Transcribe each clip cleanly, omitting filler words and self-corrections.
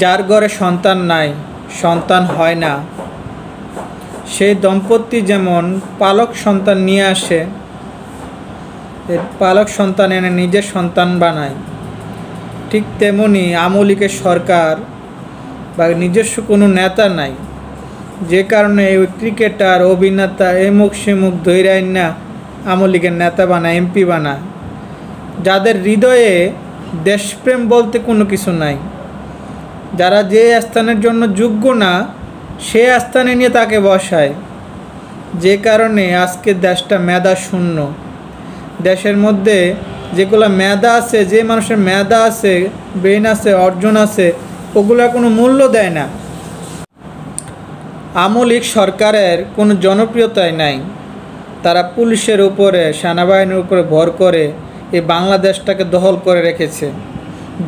যার ঘরে সন্তান নাই, সন্তান হয় না, সেই দম্পতি যেমন পালক সন্তান নিয়ে আসে, পালক সন্তান এনে নিজের সন্তান বানায়, ঠিক তেমনি আমলিকের সরকার বা নিজস্ব কোনো নেতা নাই, যে কারণে ওই ক্রিকেটার অভিনেতা এমুক সেমুক ধৈরাই না আমলিকের নেতা বানায়, এমপি বানায়, যাদের হৃদয়ে দেশপ্রেম বলতে কোনো কিছু নাই, যারা যে স্থানের জন্য যোগ্য না সে স্থানে নিয়ে তাকে বসায়, যে কারণে আজকে দেশটা মেধা শূন্য। দেশের মধ্যে যেগুলো মেধা আছে, যে মানুষের মেধা আছে, ব্রেন আছে, অর্জন আছে, ওগুলোর কোনো মূল্য দেয় না। আমলিক সরকারের কোনো জনপ্রিয়তাই নাই, তারা পুলিশের উপরে, সেনাবাহিনীর উপরে ভর করে এই বাংলাদেশটাকে দখল করে রেখেছে,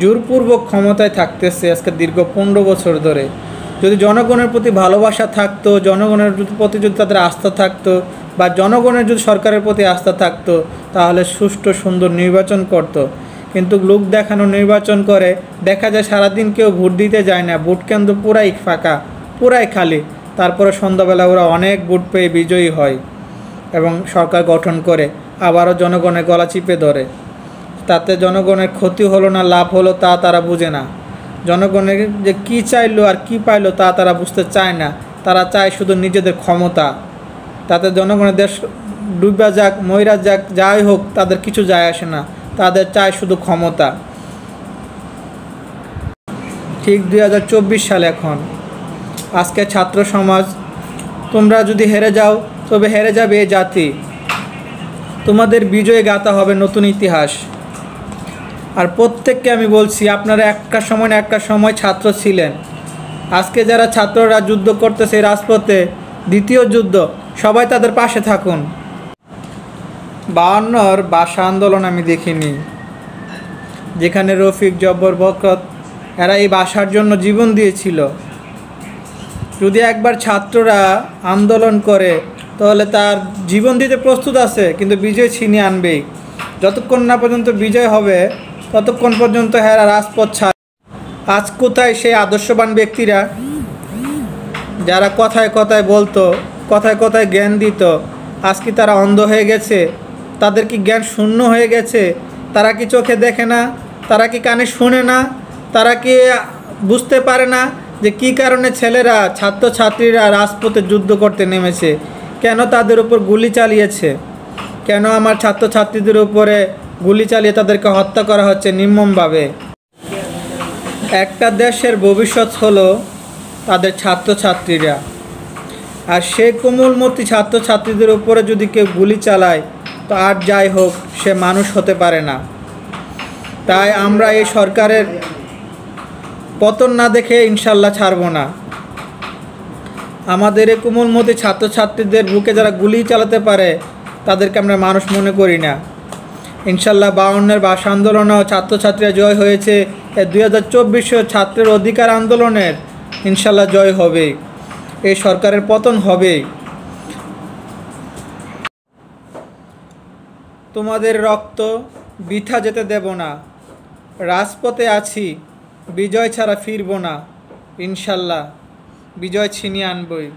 জোরপূর্বক ক্ষমতায় থাকতেছে আজকে দীর্ঘ 15 বছর ধরে। যদি জনগণের প্রতি ভালোবাসা থাকতো, জনগণের প্রতি যদি তাদের আস্থা থাকতো, বা জনগণের যদি সরকারের প্রতি আস্থা থাকতো, তাহলে সুষ্ঠু সুন্দর নির্বাচন করত। কিন্তু লোক দেখানো নির্বাচন করে, দেখা যায় সারাদিন কেউ ভোট দিতে যায় না, ভোট কেন্দ্র পুরাই ফাঁকা, পুরাই খালি। তারপরে সন্ধ্যাবেলা ওরা অনেক ভোট পেয়ে বিজয়ী হয় এবং সরকার গঠন করে, আবারও জনগণের গলা চিপে ধরে। তাতে জনগণের ক্ষতি হলো না লাভ হলো তা তারা বুঝে না। জনগণের যে কী চাইলো আর কী পাইলো তা তারা বুঝতে চায় না। তারা চায় শুধু নিজেদের ক্ষমতা। তাতে জনগণের দেশ ডুবা যাক, ময়রা যাক, যাই হোক, তাদের কিছু যায় আসে না, তাদের চায় শুধু ক্ষমতা। ঠিক 2024 সাল এখন। আজকে ছাত্র সমাজ, তোমরা যদি হেরে যাও তবে হেরে যাবে এই জাতি, তোমাদের বিজয়ে গাথা হবে নতুন ইতিহাস। আর প্রত্যেককে আমি বলছি, আপনারা একটা সময় না একটা সময় ছাত্র ছিলেন। আজকে যারা ছাত্ররা যুদ্ধ করতেছে রাজপথে, দ্বিতীয় যুদ্ধ, সবাই তাদের পাশে থাকুন। 52-র ভাষা আন্দোলন আমি দেখিনি, যেখানে রফিক, জব্বর, বরকত এরা এই ভাষার জন্য জীবন দিয়েছিল। যদি একবার ছাত্ররা আন্দোলন করে তাহলে তার জীবন দিতে প্রস্তুত আছে, কিন্তু বিজয় ছিনিয়ে আনবেই। যতক্ষণ না পর্যন্ত বিজয় হবে ততক্ষণ পর্যন্ত হেরা রাজপথ ছাড়। আজ কোথায় সেই আদর্শবান ব্যক্তিরা যারা কথায় কথায় বলতো, কথায় কথায় জ্ঞান দিত? আজ কি তারা অন্ধ হয়ে গেছে? তাদের কি জ্ঞান শূন্য হয়ে গেছে? তারা কি চোখে দেখে না? তারা কি কানে শোনে না? তারা কি বুঝতে পারে না যে কী কারণে ছেলেরা, ছাত্রছাত্রীরা রাজপথে যুদ্ধ করতে নেমেছে? কেন তাদের উপর গুলি চালিয়েছে? কেন আমার ছাত্রছাত্রীদের উপরে গুলি চালিয়ে তাদেরকে হত্যা করা হচ্ছে নির্মমভাবে? একটা দেশের ভবিষ্যৎ হলো তাদের ছাত্রছাত্রীরা, আর সেই কোমলমতি ছাত্রছাত্রীদের উপরে যদি কেউ গুলি চালায় তো আর যাই হোক, সে মানুষ হতে পারে না। তাই আমরা এই সরকারের পতন না দেখে ইনশাল্লাহ ছাড়ব না। আমাদের এই কোমলমতি ছাত্রছাত্রীদের বুকে যারা গুলি চালাতে পারে তাদেরকে আমরা মানুষ মনে করি না। ইনশাল্লাহ 52-এর ভাষা আন্দোলনেও ছাত্রছাত্রীরা জয় হয়েছে, 2024 ছাত্রের অধিকার আন্দোলনের ইনশাল্লাহ জয় হবে, এই সরকারের পতন হবে। তোমাদের রক্ত বৃথা যেতে দেব না, রাজপথে আছি, বিজয় ছাড়া ফিরব না। ইনশাল্লাহ বিজয় ছিনিয়ে আনবই।